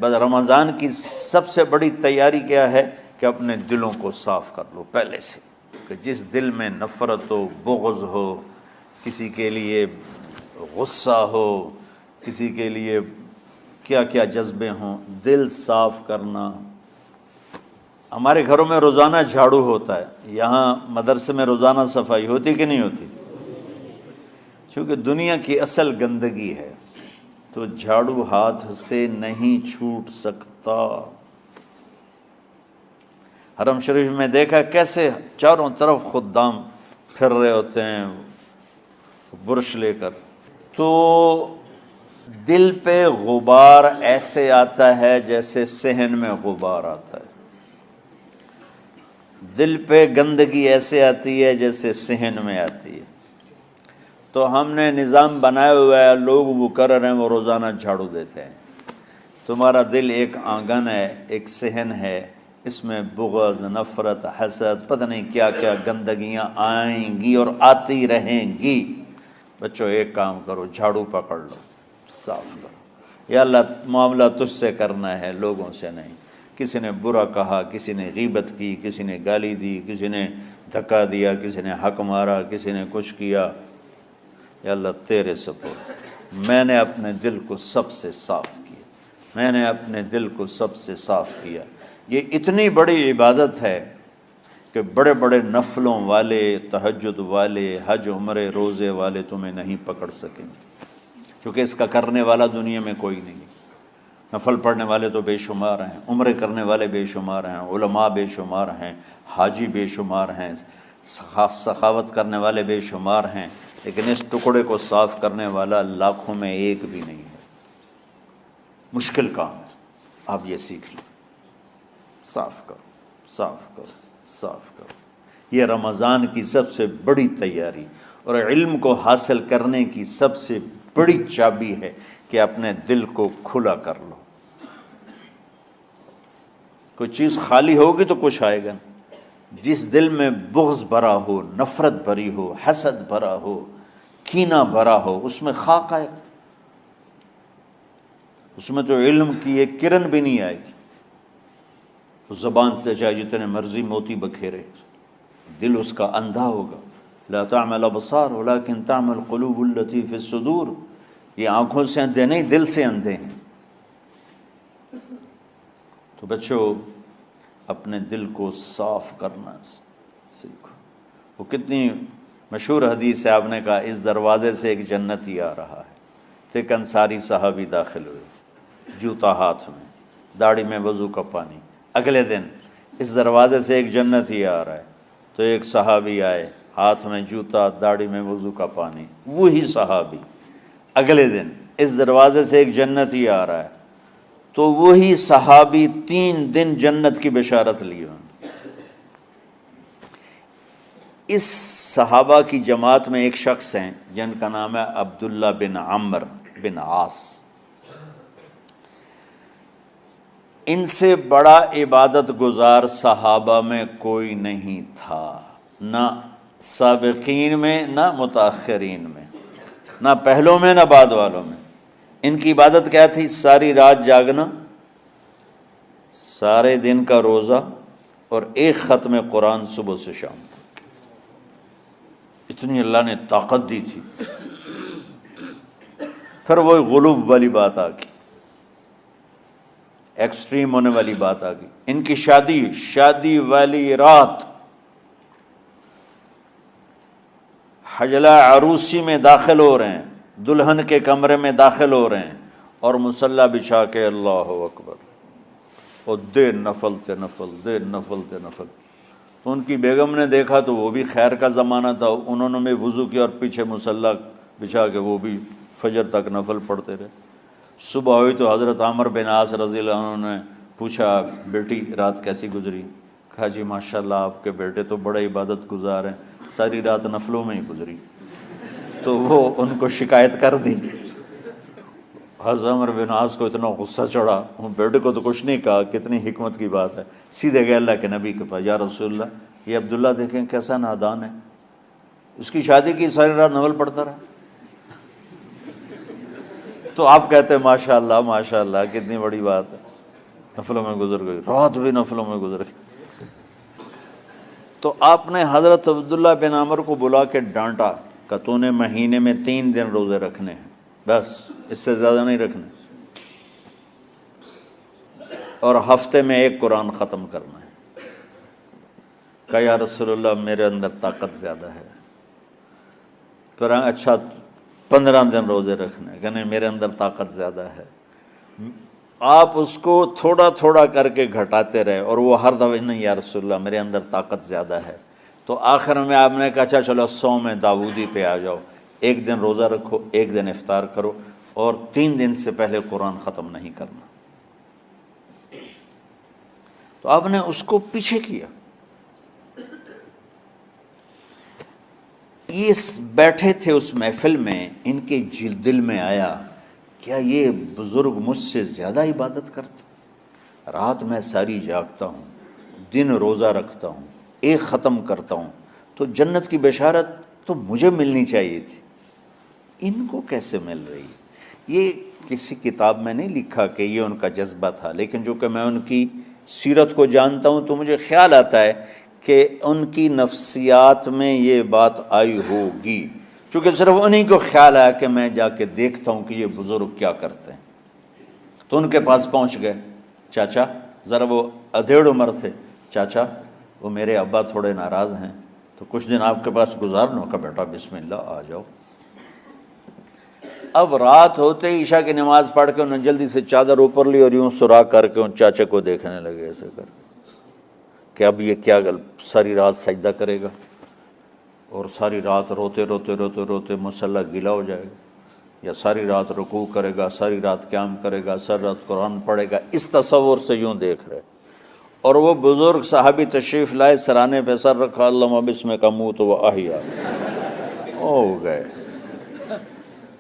بس رمضان کی سب سے بڑی تیاری کیا ہے کہ اپنے دلوں کو صاف کر لو پہلے سے، کہ جس دل میں نفرت ہو، بغض ہو، کسی کے لیے غصہ ہو، کسی کے لیے کیا کیا جذبے ہوں، دل صاف کرنا۔ ہمارے گھروں میں روزانہ جھاڑو ہوتا ہے، یہاں مدرسے میں روزانہ صفائی ہوتی کہ نہیں ہوتی؟ کیونکہ دنیا کی اصل گندگی ہے تو جھاڑو ہاتھ سے نہیں چھوٹ سکتا۔ حرم شریف میں دیکھا کیسے چاروں طرف خدام پھر رہے ہوتے ہیں برش لے کر، تو دل پہ غبار ایسے آتا ہے جیسے صحن میں غبار آتا ہے، دل پہ گندگی ایسے آتی ہے جیسے صحن میں آتی ہے۔ تو ہم نے نظام بنایا ہوا ہے، لوگ مقرر ہیں وہ روزانہ جھاڑو دیتے ہیں۔ تمہارا دل ایک آنگن ہے، ایک صحن ہے، اس میں بغض، نفرت، حسد، پتہ نہیں کیا کیا گندگیاں آئیں گی اور آتی رہیں گی۔ بچوں ایک کام کرو، جھاڑو پکڑ لو، صاف کرو۔ یا اللہ معاملہ تجھ سے کرنا ہے، لوگوں سے نہیں۔ کسی نے برا کہا، کسی نے غیبت کی، کسی نے گالی دی، کسی نے دھکا دیا، کسی نے حق مارا، کسی نے کچھ کیا، یا اللہ تیرے سپرد میں نے اپنے دل کو سب سے صاف کیا، میں نے اپنے دل کو سب سے صاف کیا۔ یہ اتنی بڑی عبادت ہے کہ بڑے بڑے نفلوں والے، تہجد والے، حج عمرے روزے والے تمہیں نہیں پکڑ سکیں گے، کیونکہ اس کا کرنے والا دنیا میں کوئی نہیں۔ نفل پڑھنے والے تو بے شمار ہیں، عمرے کرنے والے بے شمار ہیں، علماء بے شمار ہیں، حاجی بے شمار ہیں، سخاوت کرنے والے بے شمار ہیں، لیکن اس ٹکڑے کو صاف کرنے والا لاکھوں میں ایک بھی نہیں ہے۔ مشکل کام ہے، آپ یہ سیکھ لیں، صاف کرو، صاف کرو، صاف کرو۔ یہ رمضان کی سب سے بڑی تیاری اور علم کو حاصل کرنے کی سب سے بڑی چابی ہے کہ اپنے دل کو کھلا کر لو۔ کوئی چیز خالی ہوگی تو کچھ آئے گا۔ جس دل میں بغض بھرا ہو، نفرت بھری ہو، حسد بھرا ہو، کینہ بھرا ہو، اس میں خاک آئے گا، اس میں تو علم کی ایک کرن بھی نہیں آئے گی۔ اس زبان سے چاہے جتنے مرضی موتی بکھیرے، دل اس کا اندھا ہوگا۔ لا تعمى الابصار ولكن تعمى القلوب التي في الصدور۔ یہ آنکھوں سے اندھے نہیں، دل سے اندھے ہیں۔ تو بچوں اپنے دل کو صاف کرنا سیکھو۔ وہ کتنی مشہور حدیث ہے، آپ نے کہا اس دروازے سے ایک جنتی آ رہا ہے۔ تو ایک انصاری صحابی داخل ہوئے، جوتا ہاتھ میں، داڑھی میں وضو کا پانی۔ اگلے دن اس دروازے سے ایک جنتی آ رہا ہے، تو ایک صحابی آئے، ہاتھ میں جوتا، داڑھی میں وضو کا پانی۔ وہی صحابی اگلے دن اس دروازے سے ایک جنتی آ رہا ہے، تو وہی صحابی 3 دن جنت کی بشارت لی۔ اس صحابہ کی جماعت میں ایک شخص ہیں جن کا نام ہے عبداللہ بن عمرو بن عاص۔ ان سے بڑا عبادت گزار صحابہ میں کوئی نہیں تھا، نہ سابقین میں نہ متاخرین میں، نہ پہلوں میں نہ بعد والوں میں۔ ان کی عبادت کیا تھی؟ ساری رات جاگنا، سارے دن کا روزہ، اور ایک ختم قرآن صبح سے شام تک۔ اتنی اللہ نے طاقت دی تھی۔ پھر وہ غلوب والی بات آ گئی، ایکسٹریم ہونے والی بات آ گئی۔ ان کی شادی والی رات حجلہ عروسی میں داخل ہو رہے ہیں، دلہن کے کمرے میں داخل ہو رہے ہیں، اور مصلی بچھا کے اللہ اکبر، اور دیر نفل تے نفل، دیر نفل تے نفل۔ تو ان کی بیگم نے دیکھا تو وہ بھی خیر کا زمانہ تھا، انہوں نے بھی وضو کیا اور پیچھے مصلی بچھا کے وہ بھی فجر تک نفل پڑھتے رہے۔ صبح ہوئی تو حضرت عمرو بن عاص رضی اللہ عنہ نے پوچھا، بیٹی رات کیسی گزری؟ کہا جی ماشاءاللہ آپ کے بیٹے تو بڑے عبادت گزار ہیں، ساری رات نفلوں میں ہی گزری۔ تو وہ ان کو شکایت کر دی۔ حضرت عمرو بن عاص کو اتنا غصہ چڑھا، وہ بیٹے کو تو کچھ نہیں کہا، کتنی حکمت کی بات ہے، سیدھے گئے اللہ کے نبی کے پاس، یا رسول اللہ یہ عبداللہ دیکھیں کیسا نادان ہے، اس کی شادی کی ساری رات نفل پڑھتا رہا۔ تو آپ کہتے ہیں ماشاءاللہ ماشاءاللہ کتنی بڑی بات ہے، نفلوں میں گزر گئی، رات بھی نفلوں میں گزر گئی۔ تو آپ نے حضرت عبداللہ بن عمر کو بلا کے ڈانٹا کہ تو نے مہینے میں 3 دن روزے رکھنے ہیں، بس اس سے زیادہ نہیں رکھنے، اور ہفتے میں 1 قرآن ختم کرنا ہے۔ کہا یا رسول اللہ میرے اندر طاقت زیادہ ہے۔ پھر اچھا 15 دن روزے رکھنے، کہ نہیں میرے اندر طاقت زیادہ ہے۔ آپ اس کو تھوڑا تھوڑا کر کے گھٹاتے رہے، اور وہ ہر دفعہ نہیں یا رسول اللہ میرے اندر طاقت زیادہ ہے۔ تو آخر میں آپ نے کہا اچھا چلو صوم داؤدی پہ آ جاؤ، 1 دن روزہ رکھو، 1 دن افطار کرو، اور 3 دن سے پہلے قرآن ختم نہیں کرنا۔ تو آپ نے اس کو پیچھے کیا۔ یہ بیٹھے تھے اس محفل میں، ان کے دل میں آیا کیا یہ بزرگ مجھ سے زیادہ عبادت کرتا؟ رات میں ساری جاگتا ہوں، دن روزہ رکھتا ہوں، 1 ختم کرتا ہوں، تو جنت کی بشارت تو مجھے ملنی چاہیے تھی، ان کو کیسے مل رہی؟ یہ کسی کتاب میں نہیں لکھا کہ یہ ان کا جذبہ تھا، لیکن جو کہ میں ان کی سیرت کو جانتا ہوں تو مجھے خیال آتا ہے کہ ان کی نفسیات میں یہ بات آئی ہوگی، چونکہ صرف انہی کو خیال آیا کہ میں جا کے دیکھتا ہوں کہ یہ بزرگ کیا کرتے ہیں۔ تو ان کے پاس پہنچ گئے، چاچا، ذرا وہ ادھیڑ عمر تھے، چاچا وہ میرے ابا تھوڑے ناراض ہیں تو کچھ دن آپ کے پاس گزار لوں؟ کہ بیٹا بسم اللہ آ جاؤ۔ اب رات ہوتے ہی عشاء کی نماز پڑھ کے انہوں نے جلدی سے چادر اوپر لی اور یوں سراغ کر کے ان چاچے کو دیکھنے لگے ایسے کر کہ اب یہ کیا ساری رات سجدہ کرے گا، اور ساری رات روتے روتے روتے روتے مصلی گیلا ہو جائے گا، یا ساری رات رکوع کرے گا، ساری رات قیام کرے گا، ساری رات قرآن پڑھے گا، اس تصور سے یوں دیکھ رہے۔ اور وہ بزرگ صحابی تشریف لائے، سرانے پہ سر رکھا، اللہم بسمک اموت و احیا، ہو گئے۔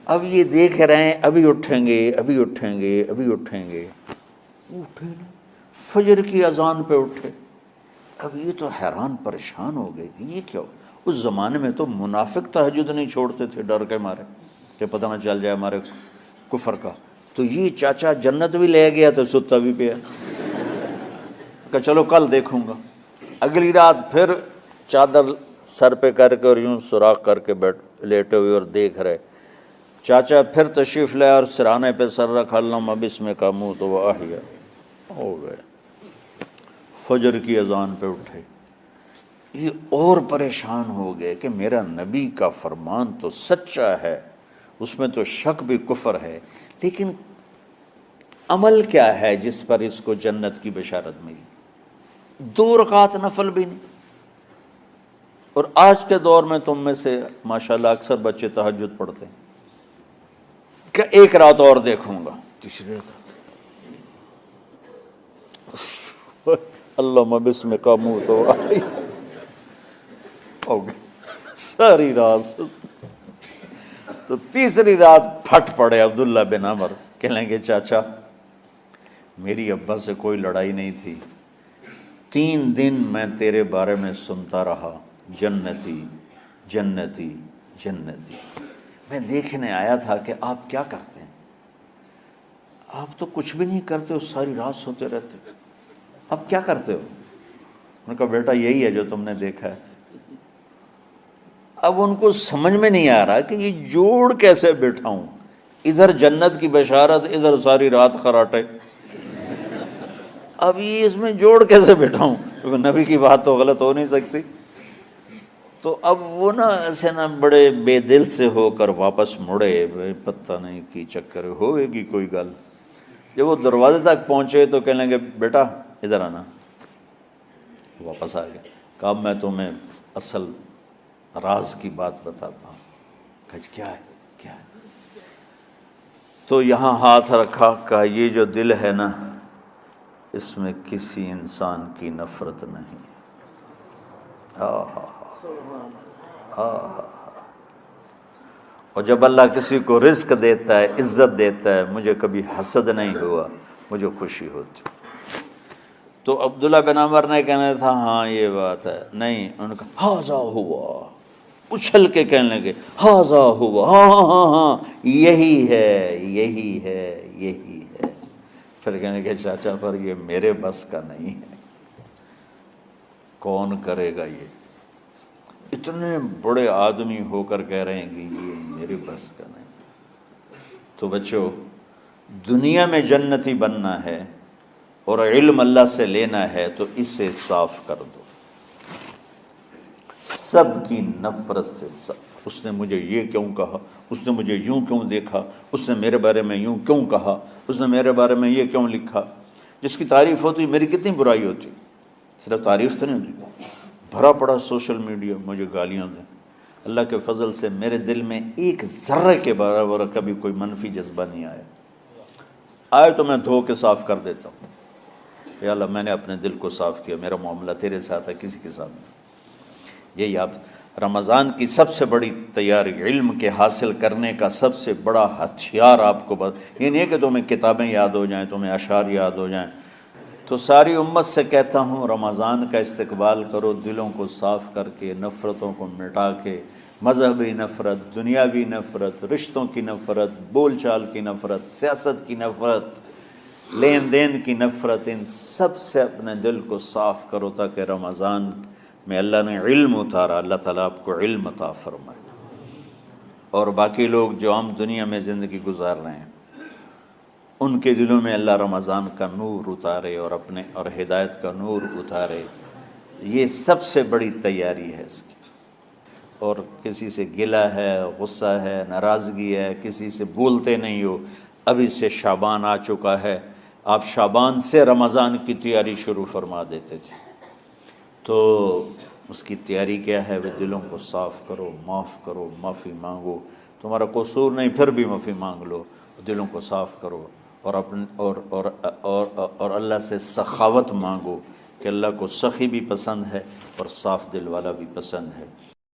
اب یہ دیکھ رہے ہیں ابھی اٹھیں گے، ابھی اٹھیں گے، ابھی اٹھیں گے، اٹھے نا، فجر کی اذان پہ اٹھے۔ اب یہ تو حیران پریشان ہو گئے کہ یہ کیا ہو؟ اس زمانے میں تو منافق تہجد نہیں چھوڑتے تھے ڈر کے مارے کہ پتہ نہ چل جائے ہمارے کفر کا، تو یہ چاچا جنت بھی لے گیا تو ستا بھی پیا کہ چلو کل دیکھوں گا۔ اگلی رات پھر چادر سر پہ کر کے اور یوں سوراخ کر کے لیٹے ہوئے اور دیکھ رہے۔ چاچا پھر تشریف لائے اور سرانے پہ سر رکھا، اللہم بسمک اموت و احیا، ہو گئے۔ فجر کی اذان پہ اٹھے، یہ اور پریشان ہو گئے کہ میرا نبی کا فرمان تو سچا ہے، اس میں تو شک بھی کفر ہے، لیکن عمل کیا ہے جس پر اس کو جنت کی بشارت ملی؟ 2 رکعت نفل بھی نہیں۔ اور آج کے دور میں تم میں سے ماشاءاللہ اکثر بچے تہجد پڑھتے ہیں کہ 1 رات اور دیکھوں گا، تیسری رات اللہم بسمک اموت و احیا، ہو گئی ساری رات۔ تو تیسری رات پھٹ پڑے عبداللہ بن عمر، کہنے لگے چاچا میری ابا سے کوئی لڑائی نہیں تھی، 3 دن میں تیرے بارے میں سنتا رہا، جنتی جنتی جنتی۔ میں دیکھنے آیا تھا کہ آپ کیا کرتے ہیں، آپ تو کچھ بھی نہیں کرتے ہو، ساری رات سوتے رہتے ہو، اب کیا کرتے ہو؟ انہوں نے کہا بیٹا یہی ہے جو تم نے دیکھا ہے۔ اب ان کو سمجھ میں نہیں آ رہا کہ یہ جوڑ کیسے بٹھاؤں، ادھر جنت کی بشارت، ادھر ساری رات خراٹے، اب یہ اس میں جوڑ کیسے بٹھاؤں، کیونکہ نبی کی بات تو غلط ہو نہیں سکتی۔ تو اب وہ نا ایسے نا بڑے بے دل سے ہو کر واپس مڑے، پتہ نہیں کی چکر ہوئے گی کوئی گل۔ جب وہ دروازے تک پہنچے تو کہنے لگے بیٹا ادھر آنا، واپس آ گئے۔ کہا میں تمہیں اصل راز کی بات بتاتا ہوں۔ کہا کیا ہے کیا ہے؟ تو یہاں ہاتھ رکھا، کہا یہ جو دل ہے نا اس میں کسی انسان کی نفرت نہیں۔ اور جب اللہ کسی کو رزق دیتا ہے، عزت دیتا ہے، مجھے کبھی حسد نہیں ہوا، مجھے خوشی ہوتی۔ تو عبداللہ بن عمر نے کہنا تھا ہاں یہ بات ہے، نہیں، انہوں نے کہا ہاذا ہوا، اچھل کے کہنے لگے ہاذا ہوا، ہاں ہاں ہاں ہاں یہی ہے یہی ہے یہی ہے۔ پھر کہنے لگے چاچا پر یہ میرے بس کا نہیں ہے، کون کرے گا یہ؟ اتنے بڑے آدمی ہو کر کہہ رہے ہیں کہ یہ میرے بس کا نہیں۔ تو بچوں، دنیا میں جنتی بننا ہے اور علم اللہ سے لینا ہے تو اسے صاف کر دو، سب کی نفرت سے۔ سب، اس نے مجھے یہ کیوں کہا، اس نے مجھے یوں کیوں دیکھا، اس نے میرے بارے میں یوں کیوں کہا، اس نے میرے بارے میں یہ کیوں لکھا۔ جس کی تعریف ہوتی میری کتنی برائی ہوتی، صرف تعریف تو نہیں ہوتی، بھرا پڑا سوشل میڈیا مجھے گالیاں دیں۔ اللہ کے فضل سے میرے دل میں ایک ذرے کے برابر کبھی کوئی منفی جذبہ نہیں آیا، آئے تو میں دھو کے صاف کر دیتا ہوں، یا اللہ میں نے اپنے دل کو صاف کیا، میرا معاملہ تیرے ساتھ ہے، کسی کے ساتھ نہیں۔ یہی آپ رمضان کی سب سے بڑی تیاری، علم کے حاصل کرنے کا سب سے بڑا ہتھیار آپ کو یہ نہیں ہے کہ تمہیں کتابیں یاد ہو جائیں، تمہیں اشعار یاد ہو جائیں۔ تو ساری امت سے کہتا ہوں رمضان کا استقبال کرو، دلوں کو صاف کر کے، نفرتوں کو مٹا کے، مذہبی نفرت، دنیاوی نفرت، رشتوں کی نفرت، بول چال کی نفرت، سیاست کی نفرت، لین دین کی نفرت، ان سب سے اپنے دل کو صاف کرو تاکہ رمضان میں اللہ نے علم اتارا، اللہ تعالیٰ آپ کو علم عطا فرمائے، اور باقی لوگ جو عام دنیا میں زندگی گزار رہے ہیں ان کے دلوں میں اللہ رمضان کا نور اتارے اور ہدایت کا نور اتارے۔ یہ سب سے بڑی تیاری ہے اس کی۔ اور کسی سے گلہ ہے، غصہ ہے، ناراضگی ہے، کسی سے بولتے نہیں ہو، ابھی سے شعبان آ چکا ہے، آپ شعبان سے رمضان کی تیاری شروع فرما دیتے تھے، تو اس کی تیاری کیا ہے؟ وہ دلوں کو صاف کرو، معاف کرو، معافی مانگو، تمہارا قصور نہیں پھر بھی معافی مانگ لو، دلوں کو صاف کرو، اور اللہ سے سخاوت مانگو کہ اللہ کو سخی بھی پسند ہے اور صاف دل والا بھی پسند ہے۔